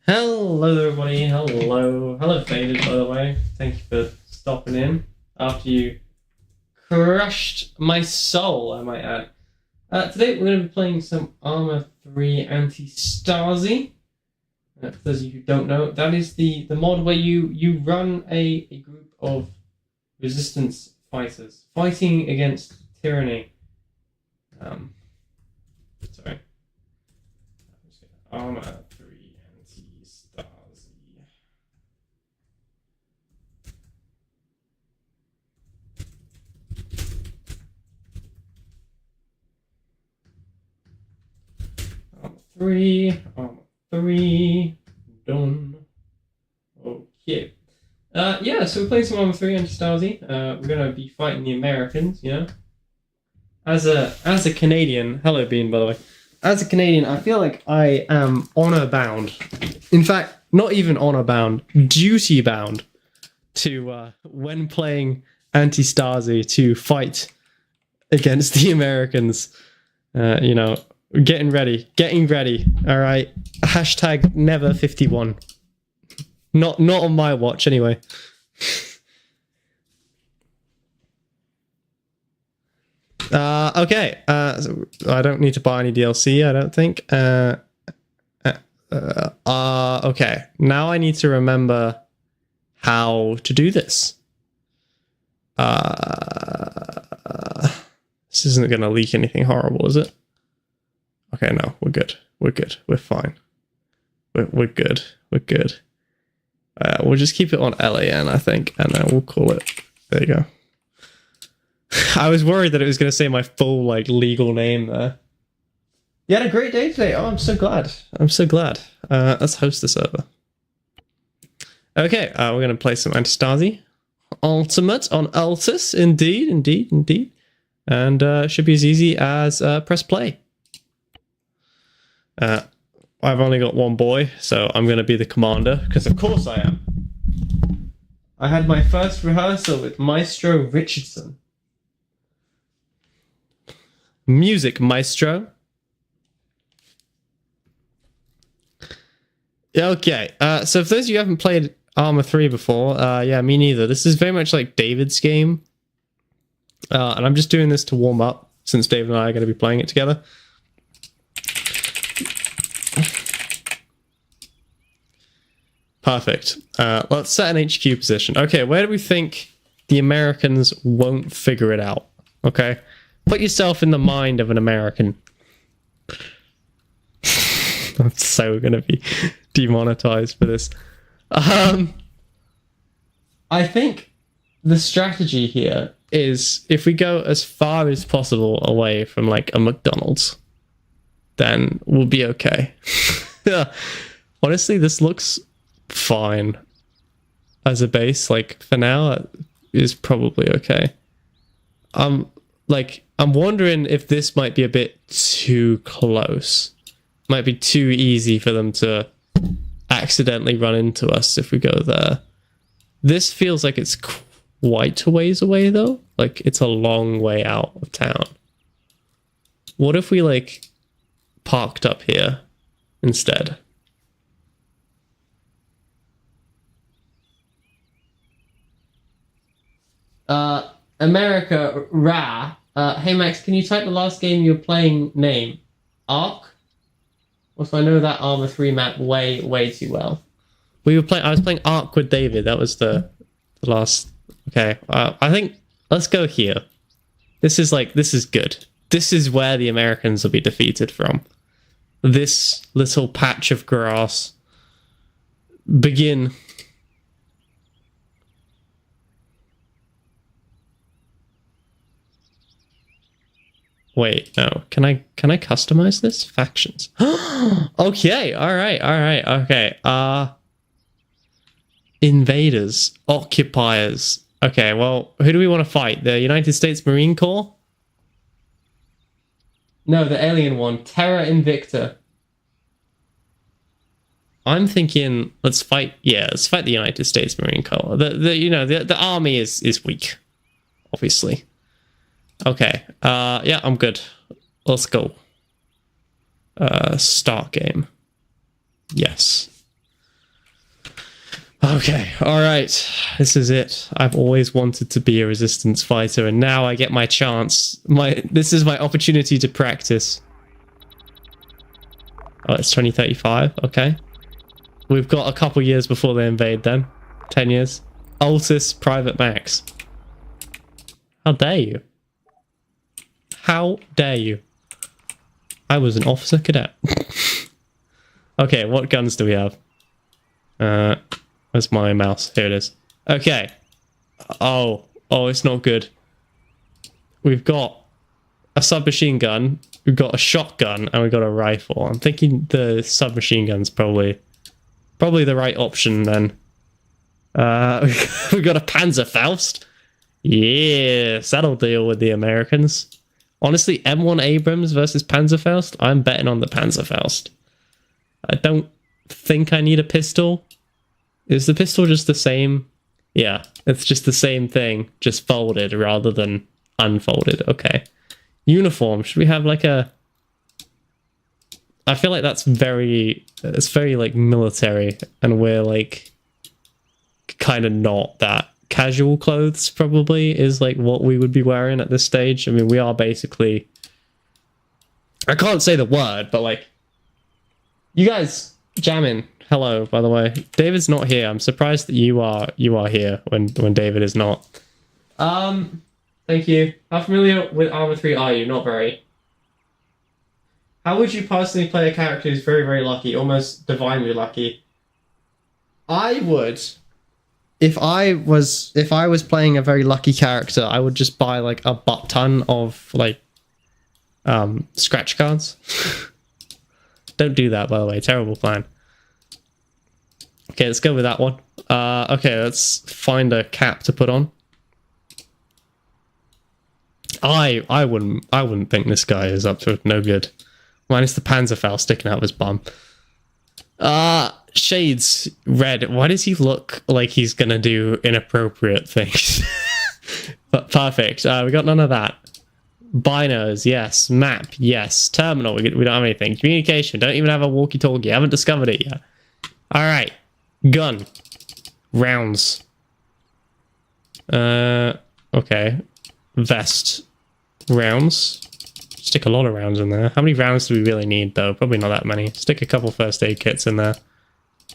Hello there, everybody. Hello, David, by the way. Thank you for stopping in after you crushed my soul, I might add. Today we're going to be playing some Arma 3 Antistasi. For those of you who don't know, that is the mod where you run a group of resistance fighters fighting against tyranny. Sorry. Arma 3 Antistasi. Arma 3, done. Okay. Yeah, so we're playing some Arma 3 Antistasi. We're gonna be fighting the Americans, you know. As a Canadian, hello Bean, by the way. As a Canadian, I feel like I am honor bound. In fact, not even honor bound, duty bound to when playing Antistasi to fight against the Americans. You know, getting ready. All right. Hashtag never 51. Not on my watch anyway. Okay. So I don't need to buy any DLC, I don't think. Okay. Now I need to remember how to do this. This isn't going to leak anything horrible, is it? Okay, no, we're good. We're fine. We're good. We'll just keep it on LAN, I think, and then we'll call it. There you go. I was worried that it was going to say my full, like, legal name there. You had a great day today. Oh, I'm so glad. Let's host the server. Okay, we're going to play some Antistasi. Ultimate on Altus. Indeed. And should be as easy as press play. I've only got one boy, so I'm going to be the commander, because of course I am. I had my first rehearsal with Maestro Richardson. Music Maestro. Okay, so if those of you haven't played Arma 3 before, yeah, me neither. This is very much like David's game. And I'm just doing this to warm up, since David and I are going to be playing it together. Perfect. Let's set an HQ position. Okay, where do we think the Americans won't figure it out? Okay, put yourself in the mind of an American. I'm so gonna be demonetized for this. I think the strategy here is if we go as far as possible away from like a McDonald's, then we'll be okay. Honestly, this looks fine as a base. Like for now, it is probably okay. I'm wondering if this might be a bit too close. Might be too easy for them to accidentally run into us if we go there. This feels like it's quite a ways away though. Like it's a long way out of town. What if we like parked up here instead? America, Ra. Hey Max, can you type the last game you're playing name? Ark? Also, I know that Arma 3 map way too well. I was playing Ark with David. That was the last. Okay, I think let's go here. This is good. This is where the Americans will be defeated from. This little patch of grass. Begin. Wait, no. Can I customize this? Factions. Okay, alright, okay. Invaders. Occupiers. Okay, well, who do we want to fight? The United States Marine Corps? No, the alien one. Terra Invicta. I'm thinking, let's fight the United States Marine Corps. The army is weak, obviously. Okay. Yeah, I'm good. Let's go. Start game. Yes. Okay, alright. This is it. I've always wanted to be a resistance fighter, and now I get my chance. This is my opportunity to practice. Oh, it's 2035. Okay. We've got a couple years before they invade then. 10 years. Altus Private Max. How dare you? How dare you? I was an officer cadet. Okay, what guns do we have? Where's my mouse? Here it is. Okay. Oh, it's not good. We've got a submachine gun, we've got a shotgun, and we've got a rifle. I'm thinking the submachine gun's probably the right option then. We've got a Panzerfaust. Yes, that'll deal with the Americans. Honestly, M1 Abrams versus Panzerfaust, I'm betting on the Panzerfaust. I don't think I need a pistol. Is the pistol just the same? Yeah, it's just the same thing, just folded rather than unfolded. Okay. Uniform. Should we have like a... I feel like it's very like military, and we're like kind of not that. Casual clothes probably is like what we would be wearing at this stage. I mean, we are basically... I can't say the word, but like... You guys jamming. Hello, by the way. David's not here. I'm surprised that you are here when David is not. Thank you. How familiar with Arma 3 are you? Not very. How would you personally play a character who's very, very lucky, almost divinely lucky? I would. If I was playing a very lucky character, I would just buy like a butt ton of like scratch cards. Don't do that, by the way. Terrible plan. Okay, let's go with that one. Okay, let's find a cap to put on. I wouldn't think this guy is up to no good. Minus the Panzerfaust sticking out of his bum. Shades red. Why does he look like he's gonna do inappropriate things? But perfect. We got none of that. Binos, yes. Map, yes. Terminal, we don't have anything. Communication, don't even have a walkie-talkie. Haven't discovered it yet. Alright. Gun. Rounds. Okay. Vest. Rounds. Stick a lot of rounds in there. How many rounds do we really need, though? Probably not that many. Stick a couple first aid kits in there.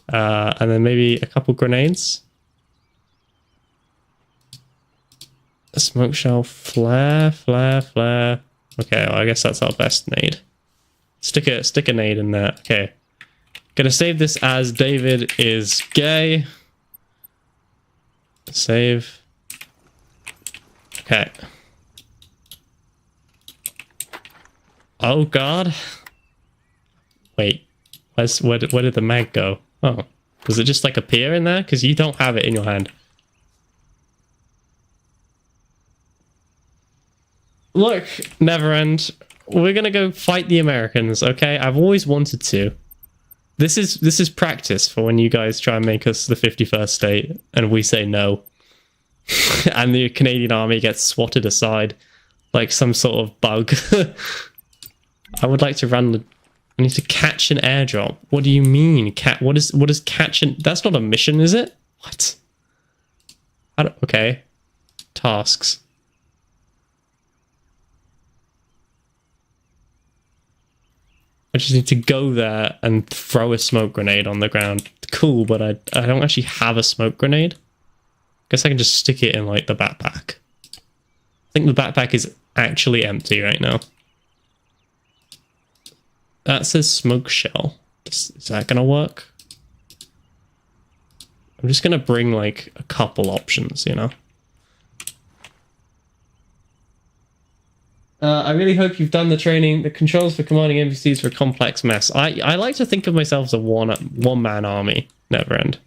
And then maybe a couple grenades. A smoke shell. Flare. Okay, well, I guess that's our best nade. Stick a nade in there. Okay. Gonna save this as David is gay. Save. Okay. Oh god. Wait. Where did the mag go? Oh. Does it just like appear in there? Because you don't have it in your hand. Look, Neverend. We're gonna go fight the Americans, okay? I've always wanted to. This is practice for when you guys try and make us the 51st state and we say no. And the Canadian army gets swatted aside like some sort of bug. I would like to run I need to catch an airdrop. What do you mean? What is catch an... That's not a mission, is it? What? Okay. Tasks. I just need to go there and throw a smoke grenade on the ground. Cool, but I don't actually have a smoke grenade. Guess I can just stick it in like the backpack. I think the backpack is actually empty right now. That says smoke shell. Is that gonna work? I'm just gonna bring like a couple options, you know? I really hope you've done the training. The controls for commanding NPCs are a complex mess. I like to think of myself as a one-man army, Neverend.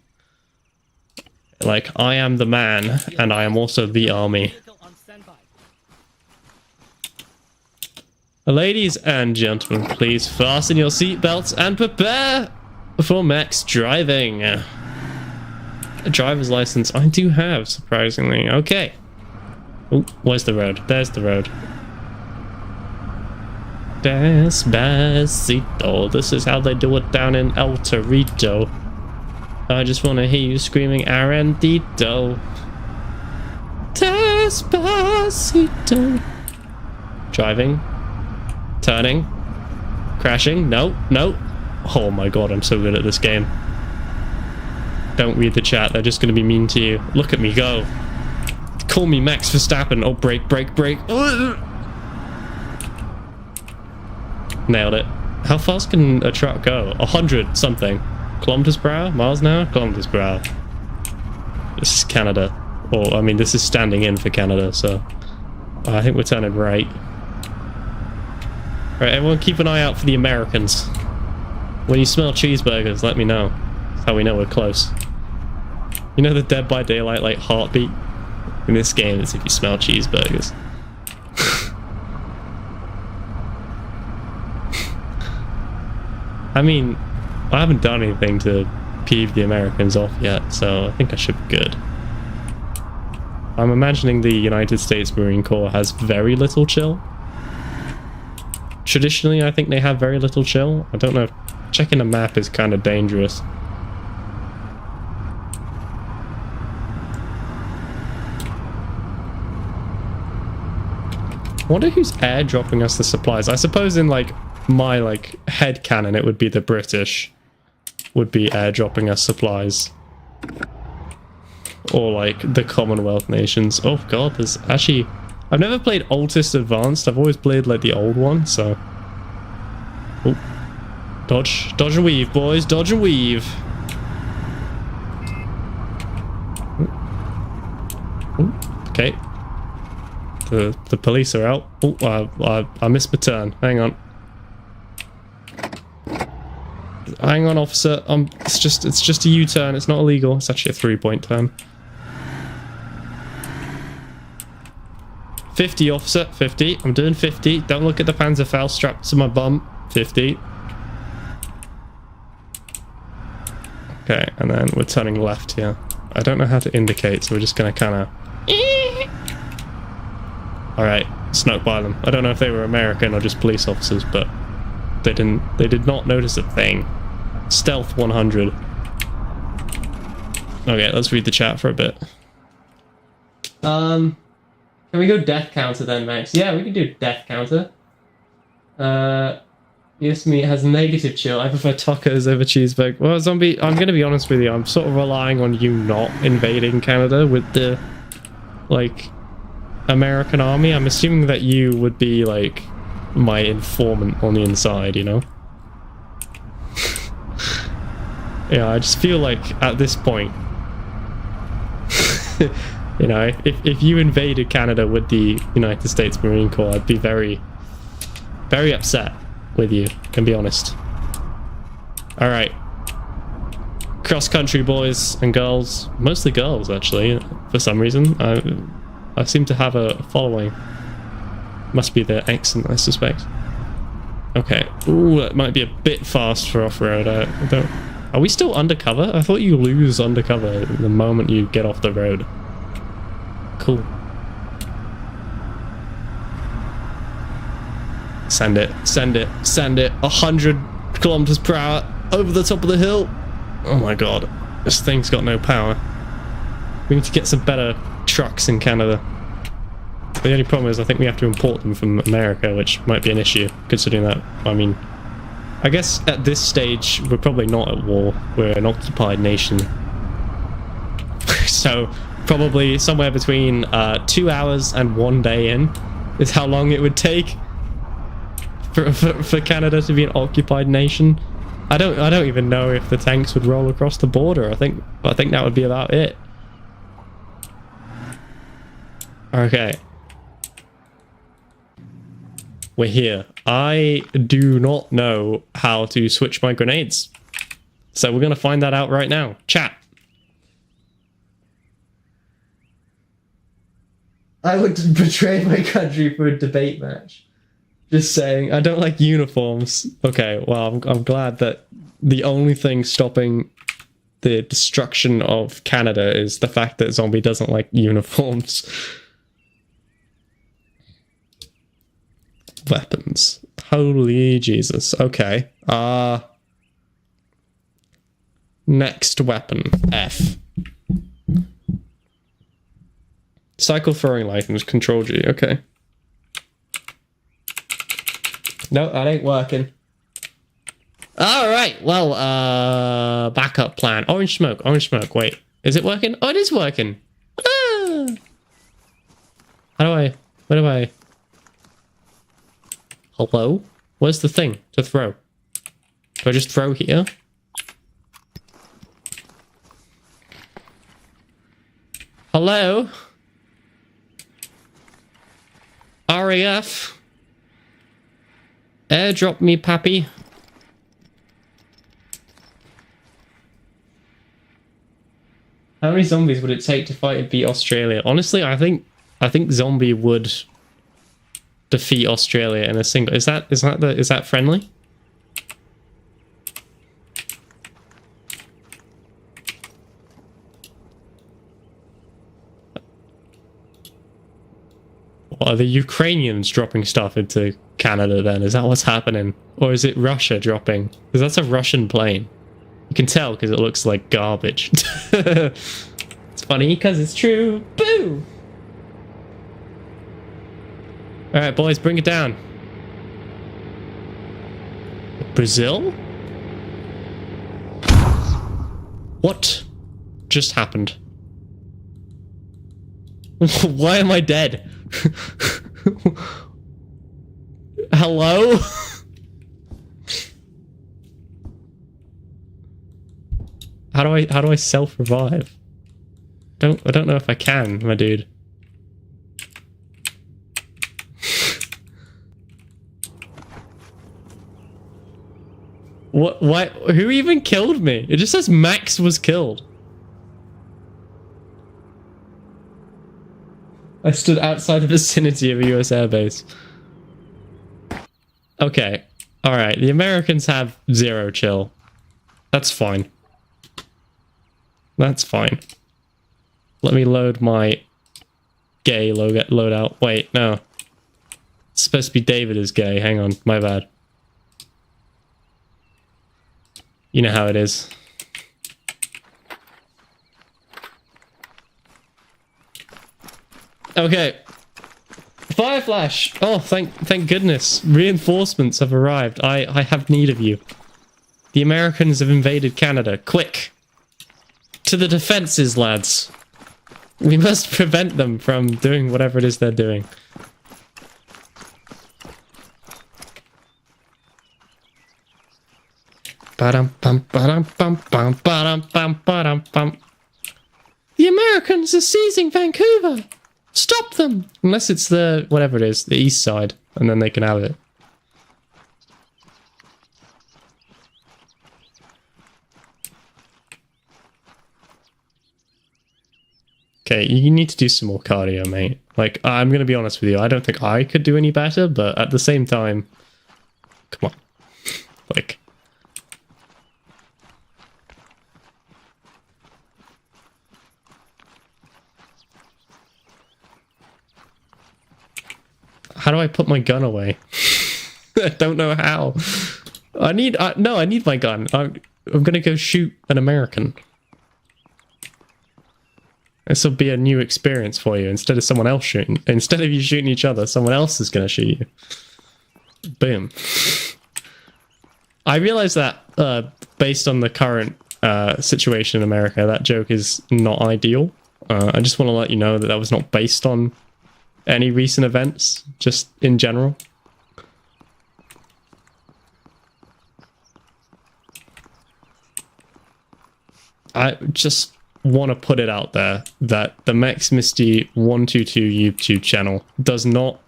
Like, I am the man, and I am also the army. Ladies and gentlemen, please fasten your seatbelts and prepare for max driving. A driver's license I do have, surprisingly. Okay. Oh, where's the road? There's the road. Despacito. This is how they do it down in El Torito. I just want to hear you screaming Arandito. Despacito. Driving. Turning. Crashing. No, no. Oh my god, I'm so good at this game. Don't read the chat, they're just going to be mean to you. Look at me go. Call me Max Verstappen. Oh, brake, brake, brake. Nailed it. How fast can a truck go? 100 something. Kilometers per hour? Miles an hour? Kilometers per hour. This is Canada. Or, I mean, this is standing in for Canada, so... I think we're turning right. Right, everyone keep an eye out for the Americans. When you smell cheeseburgers, let me know. That's how we know we're close. You know the Dead by Daylight, like, heartbeat? In this game, it's if you smell cheeseburgers. I mean, I haven't done anything to peeve the Americans off yet, so I think I should be good. I'm imagining the United States Marine Corps has very little chill. Traditionally, I think they have very little chill. I don't know. Checking a map is kind of dangerous. I wonder who's airdropping us the supplies. I suppose in, like, my, like, head canon, it would be the British would be airdropping us supplies. Or, like, the Commonwealth nations. Oh, God, there's actually... I've never played Altis Advanced. I've always played, like, the old one, so... Oh. Dodge. Dodge and weave, boys. Dodge and weave. Oh. Okay. The police are out. Oh, I missed my turn. Hang on. Hang on, officer. It's just a U-turn. It's not illegal. It's actually a 3-point turn. 50, officer. 50. I'm doing 50. Don't look at the Panzerfaust strapped to my bum. 50. Okay, and then we're turning left here. I don't know how to indicate, so we're just gonna kind of... Alright, snuck by them. I don't know if they were American or just police officers, but they did not notice a thing. Stealth 100. Okay, let's read the chat for a bit. Can we go death counter then, Max? Yeah, we can do death counter. Yes, meat has negative chill. I prefer tacos over cheeseburger. Well, Zombie, I'm gonna be honest with you. I'm sort of relying on you not invading Canada with the, like, American army. I'm assuming that you would be, like, my informant on the inside, you know? Yeah, I just feel like at this point, you know, if you invaded Canada with the United States Marine Corps, I'd be very, very upset with you, can be honest. Alright. Cross country, boys and girls. Mostly girls, actually, for some reason. I seem to have a following. Must be the accent, I suspect. Okay. Ooh, that might be a bit fast for off-road. I don't... Are we still undercover? I thought you lose undercover the moment you get off the road. Cool. Send it, send it, send it. 100 kilometers per hour over the top of the hill. Oh my god. This thing's got no power. We need to get some better trucks in Canada. The only problem is I think we have to import them from America, which might be an issue, considering that, I mean, I guess at this stage we're probably not at war. We're an occupied nation. So probably somewhere between 2 hours and 1 day in is how long it would take for Canada to be an occupied nation. I don't even know if the tanks would roll across the border. I think that would be about it. Okay. We're here. I do not know how to switch my grenades. So we're going to find that out right now. Chat. I would betray my country for a debate match. Just saying, I don't like uniforms. Okay, well, I'm glad that the only thing stopping the destruction of Canada is the fact that Zombie doesn't like uniforms. Weapons. Holy Jesus. Okay. Next weapon, F. Cycle throwing items, Control G, okay. No, that ain't working. Alright, well, backup plan. Orange smoke, wait. Is it working? Oh, it is working! Ah! Where do I... Hello? Where's the thing to throw? Do I just throw here? Hello? RAF? Airdrop me, pappy. How many zombies would it take to fight and beat Australia? Honestly, I think zombie would defeat Australia in a single. Is that friendly? Are the Ukrainians dropping stuff into Canada then? Is that what's happening? Or is it Russia dropping? Because that's a Russian plane. You can tell because it looks like garbage. It's funny because it's true. Boo! Alright, boys, bring it down. Brazil? What just happened? Why am I dead? Hello? How do I self-revive? I don't know if I can, my dude. What? Why? Who even killed me? It just says Max was killed. I stood outside the vicinity of a US airbase. Okay. Alright, the Americans have 0 chill. That's fine. That's fine. Let me load my gay loadout. Wait, no. It's supposed to be David is gay. Hang on, my bad. You know how it is. Okay. Fire flash! Oh, thank goodness. Reinforcements have arrived. I have need of you. The Americans have invaded Canada. Quick! To the defenses, lads. We must prevent them from doing whatever it is they're doing. The Americans are seizing Vancouver! Stop them! Unless it's the, whatever it is, the east side, and then they can have it. Okay, you need to do some more cardio, mate. Like, I'm gonna be honest with you, I don't think I could do any better, but at the same time, come on. Like... How do I put my gun away? I don't know how. I need my gun. I'm gonna go shoot an American. This will be a new experience for you. Instead of someone else shooting, instead of you shooting each other, someone else is gonna shoot you. Boom. I realize that based on the current situation in America, that joke is not ideal. I just want to let you know that that was not based on any recent events, just in general. I just want to put it out there that the Max Misty 122 YouTube channel does not,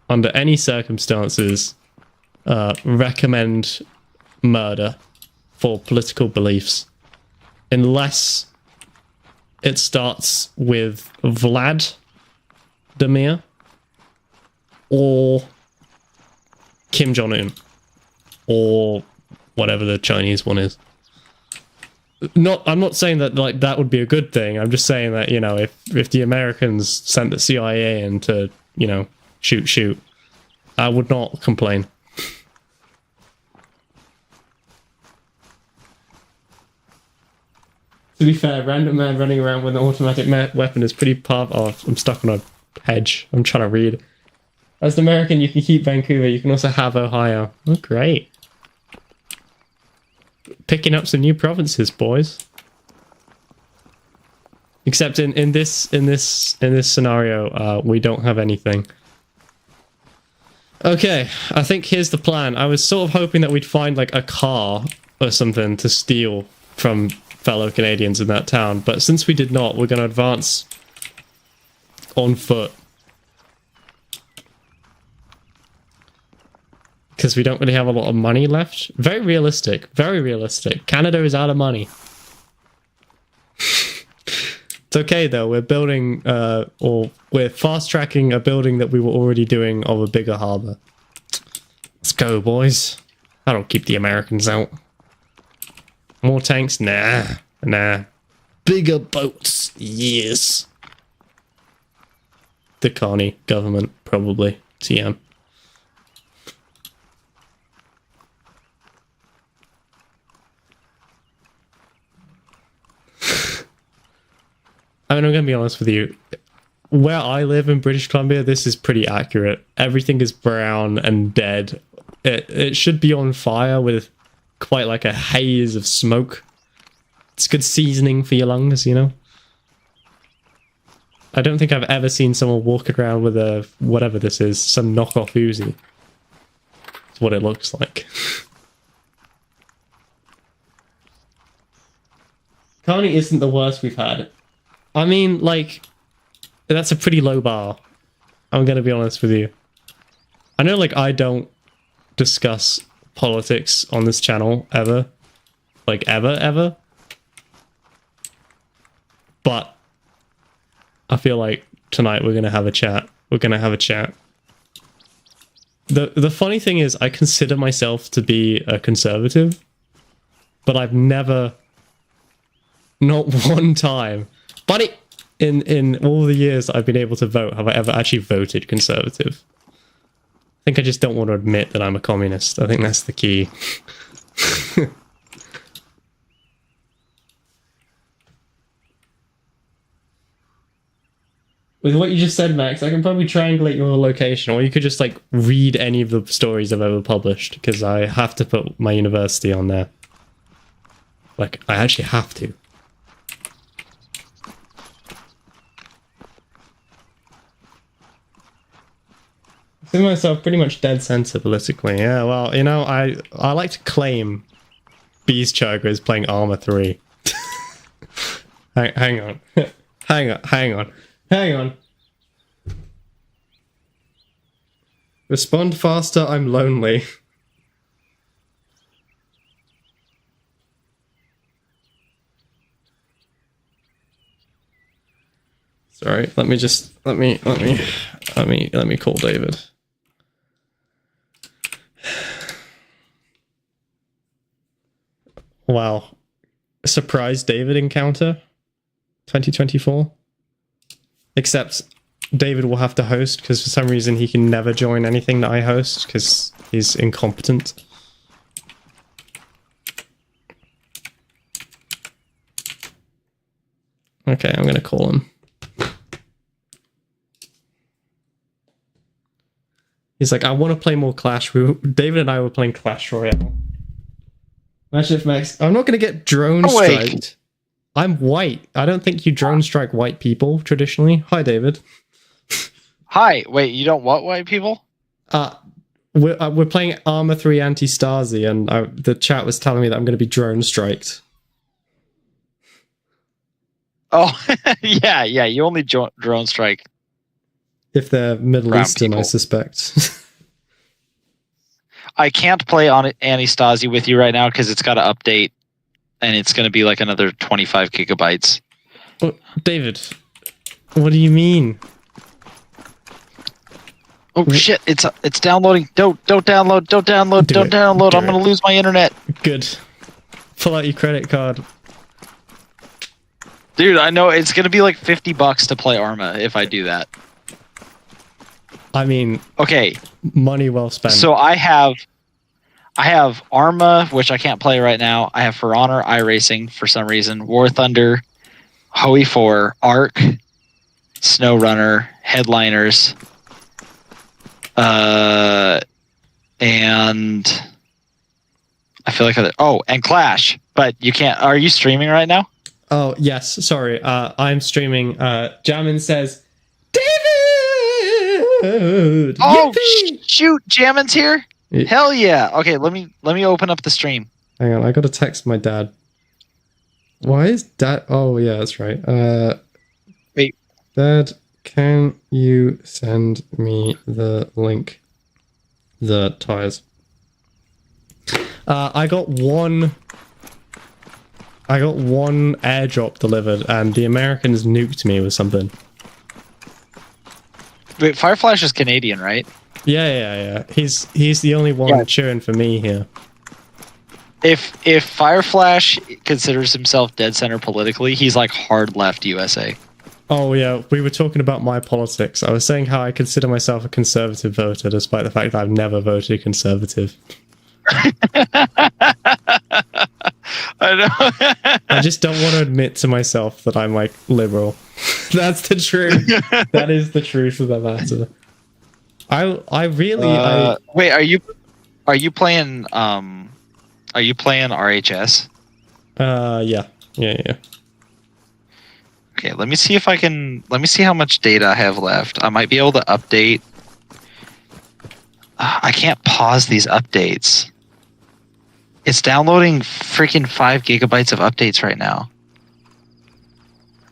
under any circumstances, recommend murder for political beliefs, unless it starts with Vladimir or Kim Jong-un or whatever the Chinese one is. I'm not saying that like that would be a good thing. I'm just saying that, you know, if the Americans sent the CIA in to, you know, shoot, I would not complain. To be fair, random man running around with an automatic weapon is pretty powerful. Oh, I'm stuck on a hedge. I'm trying to read. As an American, you can keep Vancouver. You can also have Ohio. Oh, great. Picking up some new provinces, boys. Except in this scenario, we don't have anything. Okay, I think here's the plan. I was sort of hoping that we'd find like a car or something to steal from fellow Canadians in that town, but since we did not, we're going to advance on foot. Because we don't really have a lot of money left. Very realistic. Very realistic. Canada is out of money. It's okay though, we're building, or we're fast-tracking a building that we were already doing of a bigger harbour. Let's go, boys. That'll keep the Americans out. More tanks? Nah. Nah. Bigger boats? Yes. The Carney government, probably. TM. I mean, I'm going to be honest with you. Where I live in British Columbia, this is pretty accurate. Everything is brown and dead. It should be on fire with quite like a haze of smoke. It's good seasoning for your lungs, you know? I don't think I've ever seen someone walking around with a, whatever this is, some knockoff Uzi. That's what it looks like. Carney isn't the worst we've had. I mean, like, that's a pretty low bar. I'm gonna be honest with you. I know, like, I don't discuss politics on this channel ever. Like, ever. But I feel like tonight we're gonna have a chat. We're gonna have a chat. The funny thing is, I consider myself to be a conservative, but I've never, not one time, buddy, in all the years I've been able to vote, have I ever actually voted Conservative? I think I just don't want to admit that I'm a communist. I think that's the key. With what you just said, Max, I can probably triangulate your location, or you could just, like, read any of the stories I've ever published, because I have to put my university on there. Like, I actually have to. I see myself pretty much dead center politically. Yeah, well, you know, I like to claim Beast Chugger is playing Arma 3. hang on. Hang on. Respond faster, I'm lonely. Sorry, let me call David. Wow. Surprise David encounter 2024. Except David will have to host because for some reason he can never join anything that I host because he's incompetent. Okay, I'm gonna call him. He's like, I want to play more Clash. David and I were playing Clash Royale. Imagine if Max... I'm not going to get drone striked. I'm white. I don't think you drone strike white people, traditionally. Hi, David. Hi. Wait, you don't what white people? We're playing Arma 3 Antistasi, and the chat was telling me that I'm going to be drone striked. Oh, yeah, you only drone strike. If they're Middle Eastern, people. I suspect. I can't play on Antistasi with you right now because it's got to update, and it's going to be like another 25 gigabytes. Well, David, what do you mean? Oh shit! It's downloading. Don't download. Don't download. I'm going to lose my internet. Good. Pull out your credit card. Dude, I know it's going to be like $50 to play Arma if I do that. I mean, okay, money well spent. So I have I have Arma, which I can't play right now. I have For Honor, iRacing for some reason, War Thunder, Hoey 4, Arc, SnowRunner, Headliners, and I feel like and Clash. But you can't. Are you streaming right now? Oh yes, sorry. I'm streaming. Jammin says, David. Oh shoot, Jammin's here. Yeah. Hell yeah. Okay, let me open up the stream. Hang on, I gotta text my dad. Why is Dad? Oh yeah, that's right. Wait, Dad, can you send me the link? The tires. I got one airdrop delivered, and the Americans nuked me with something. Wait, Fireflash is Canadian, right? Yeah. He's the only one cheering for me here. If Fireflash considers himself dead center politically, he's like hard left USA. Oh yeah, we were talking about my politics. I was saying how I consider myself a conservative voter, despite the fact that I've never voted conservative. I know. I just don't want to admit to myself that I'm like liberal. That's the truth. That is the truth of the matter. I really wait. Are you playing RHS? Yeah. Okay, let me see if I can. Let me see how much data I have left. I might be able to update. I can't pause these updates. It's downloading freaking 5 gigabytes of updates right now.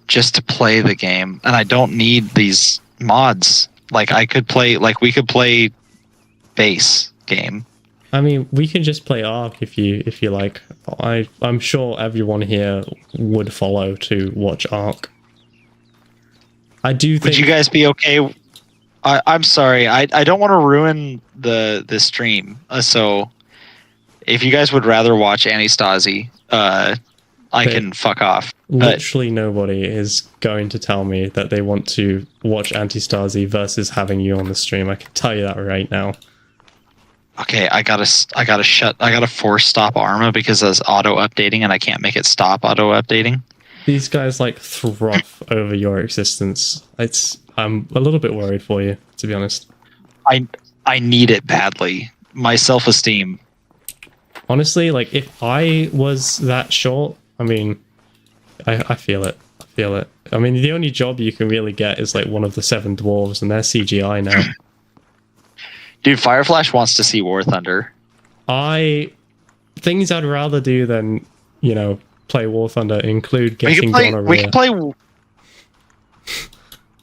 Just to play the game. And I don't need these mods. Like we could play base game. I mean, we can just play Ark if you like. I'm sure everyone here would follow to watch Ark. I do think. Would you guys be okay? I'm sorry. I don't want to ruin the stream. So if you guys would rather watch Antistasi, I can fuck off. Literally nobody is going to tell me that they want to watch Antistasi versus having you on the stream. I can tell you that right now. Okay, I gotta force stop Arma because it's auto updating and I can't make it stop auto updating. These guys like through over your existence. I'm a little bit worried for you, to be honest. I need it badly. My self-esteem. Honestly, like if I was that short, I mean, I feel it. I feel it. I mean, the only job you can really get is like one of the 7 dwarves, and they're CGI now. Dude, Fireflash wants to see War Thunder. Things I'd rather do than, play War Thunder include getting gonorrhea.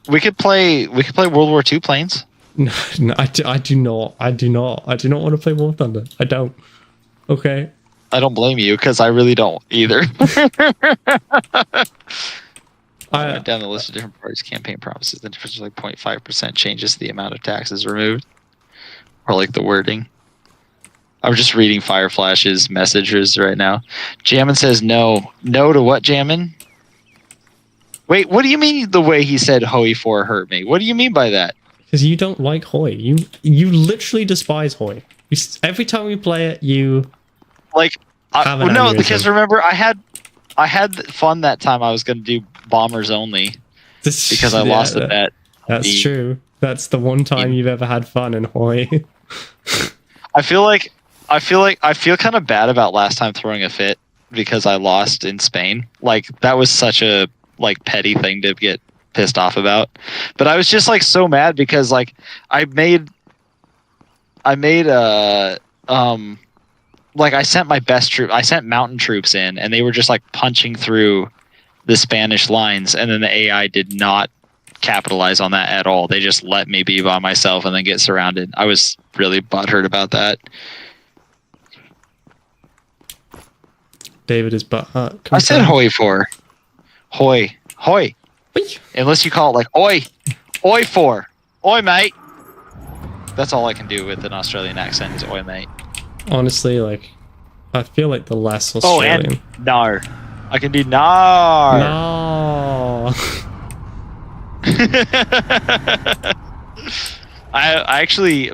We could play World War II planes. No, I do not want to play War Thunder. I don't. Okay. I don't blame you because I really don't either. I went down the list of different parties' campaign promises. The difference is like 0.5% changes the amount of taxes removed, or like the wording. I'm just reading Fireflash's messages right now. Jammin says no. No to what, Jammin? Wait, what do you mean the way he said Hoey 4 hurt me? What do you mean by that? Because you don't like Hoy. You literally despise Hoy. Every time we play it, you like no, because remember I had fun that time. I was going to do bombers only because I lost the bet. That's true. That's the one time you've ever had fun in Hoy. I feel kind of bad about last time throwing a fit because I lost in Spain. Like that was such a petty thing to get pissed off about. But I was just like so mad because like I sent my best troop. I sent mountain troops in, and they were just like punching through the Spanish lines, and then the AI did not capitalize on that at all. They just let me be by myself and then get surrounded. I was really butthurt about that. David is butthurt. I said Hoy 4. Hoy. Unless you call it like Oi 4. Oi, mate. That's all I can do with an Australian accent is oi, mate. Honestly, like, I feel like the less Australian. Oh, and no. I can do nar. No. I actually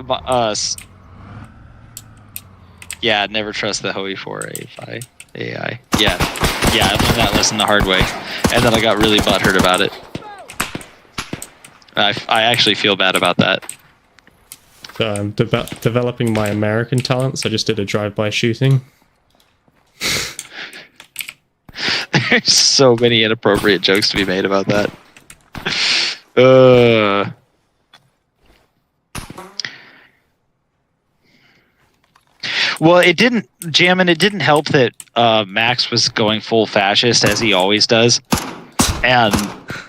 Yeah, never trust the HOE4 AI. Yeah, I learned that lesson the hard way, and then I got really butthurt about it. I actually feel bad about that. So I'm developing my American talents. I just did a drive-by shooting. There's so many inappropriate jokes to be made about that. Well, it didn't, Jammin', it didn't help that Max was going full fascist, as he always does, and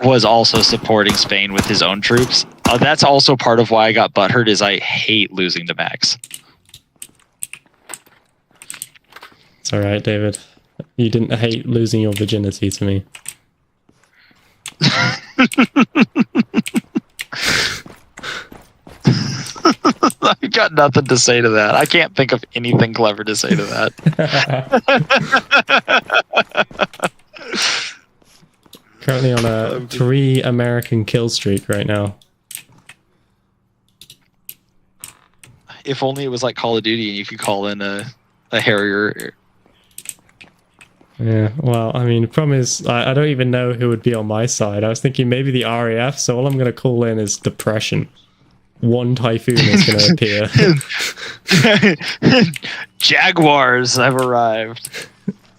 was also supporting Spain with his own troops. That's also part of why I got butthurt, is I hate losing to Max. It's alright, David. You didn't hate losing your virginity to me. I've got nothing to say to that. I can't think of anything clever to say to that. Currently on a 3 American kill streak right now. If only it was like Call of Duty and you could call in a Harrier. Yeah, well, I mean, the problem is, I don't even know who would be on my side. I was thinking maybe the RAF, so all I'm going to call in is Depression. One Typhoon is going to appear. Jaguars have arrived.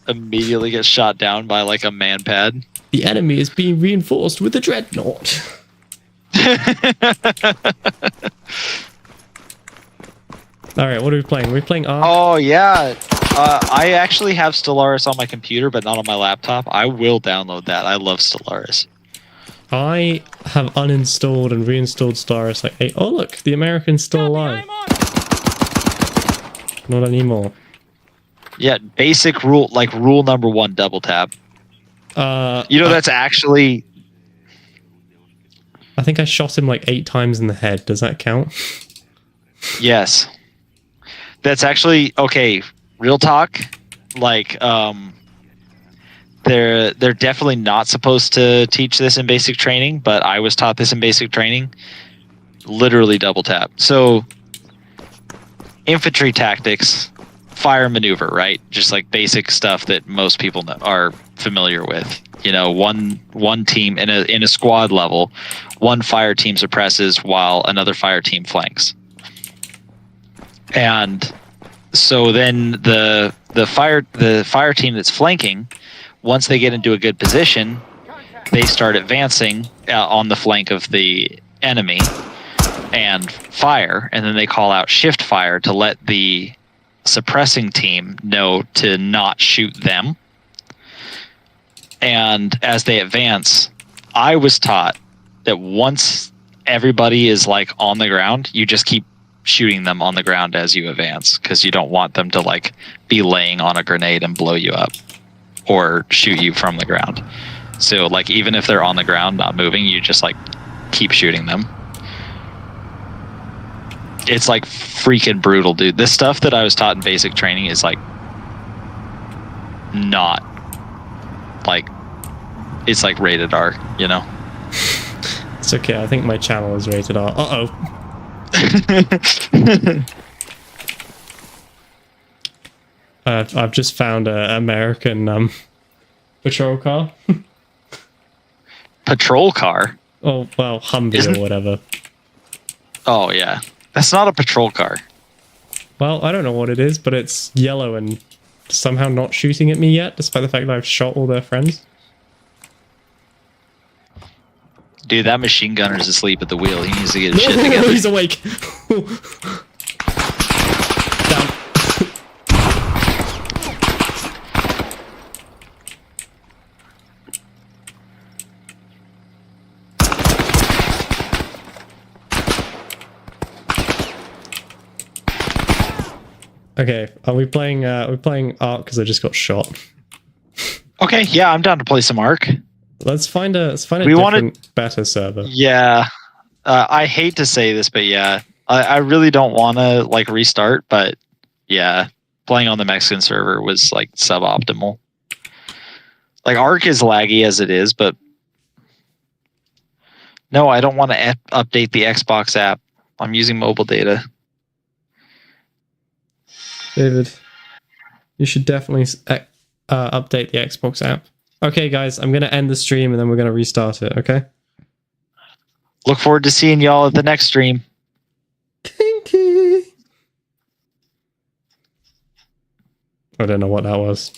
Immediately get shot down by like a man pad. The enemy is being reinforced with a dreadnought. Alright, what are we playing? Are we playing Arma? Oh, yeah. I actually have Stellaris on my computer, but not on my laptop. I will download that. I love Stellaris. I have uninstalled and reinstalled Stellaris like 8. Oh, look, the American's still alive. Not anymore. Yeah, basic rule, like rule number 1, double tap. That's actually... I think I shot him like 8 times in the head. Does that count? Yes. That's actually... Okay, real talk. Like, they're definitely not supposed to teach this in basic training, but I was taught this in basic training. Literally double tap. So, infantry tactics, fire maneuver, right? Just like basic stuff that most people are familiar with. You know, one team in a squad level, one fire team suppresses while another fire team flanks. And so then the fire team that's flanking, once they get into a good position, they start advancing on the flank of the enemy and fire, and then they call out shift fire to let the suppressing team know to not shoot them. And as they advance, I was taught that once everybody is like on the ground, you just keep shooting them on the ground as you advance, because you don't want them to like be laying on a grenade and blow you up or shoot you from the ground. So like even if they're on the ground not moving, you just like keep shooting them. It's like freaking brutal, dude. This stuff that I was taught in basic training is like not like, it's like rated R, you know? It's okay, I think my channel is rated R. Uh-oh. I've just found an American patrol car. Patrol car? Oh, well, Humvee or whatever. Oh, yeah. That's not a patrol car. Well, I don't know what it is, but it's yellow and somehow not shooting at me yet, despite the fact that I've shot all their friends. Dude, that machine gunner's asleep at the wheel. He needs to get his shit together. He's awake. Down. Okay, are we playing? We're playing Ark because I just got shot. Okay, yeah, I'm down to play some Ark. Let's find a different, better server. Yeah, I hate to say this, but yeah, I really don't want to like restart. But yeah, playing on the Mexican server was like suboptimal. Like Ark is laggy as it is, but no, I don't want to update the Xbox app. I'm using mobile data. David. You should definitely update the Xbox app. Okay, guys, I'm going to end the stream and then we're going to restart it, okay? Look forward to seeing y'all at the next stream. Thank you. I don't know what that was.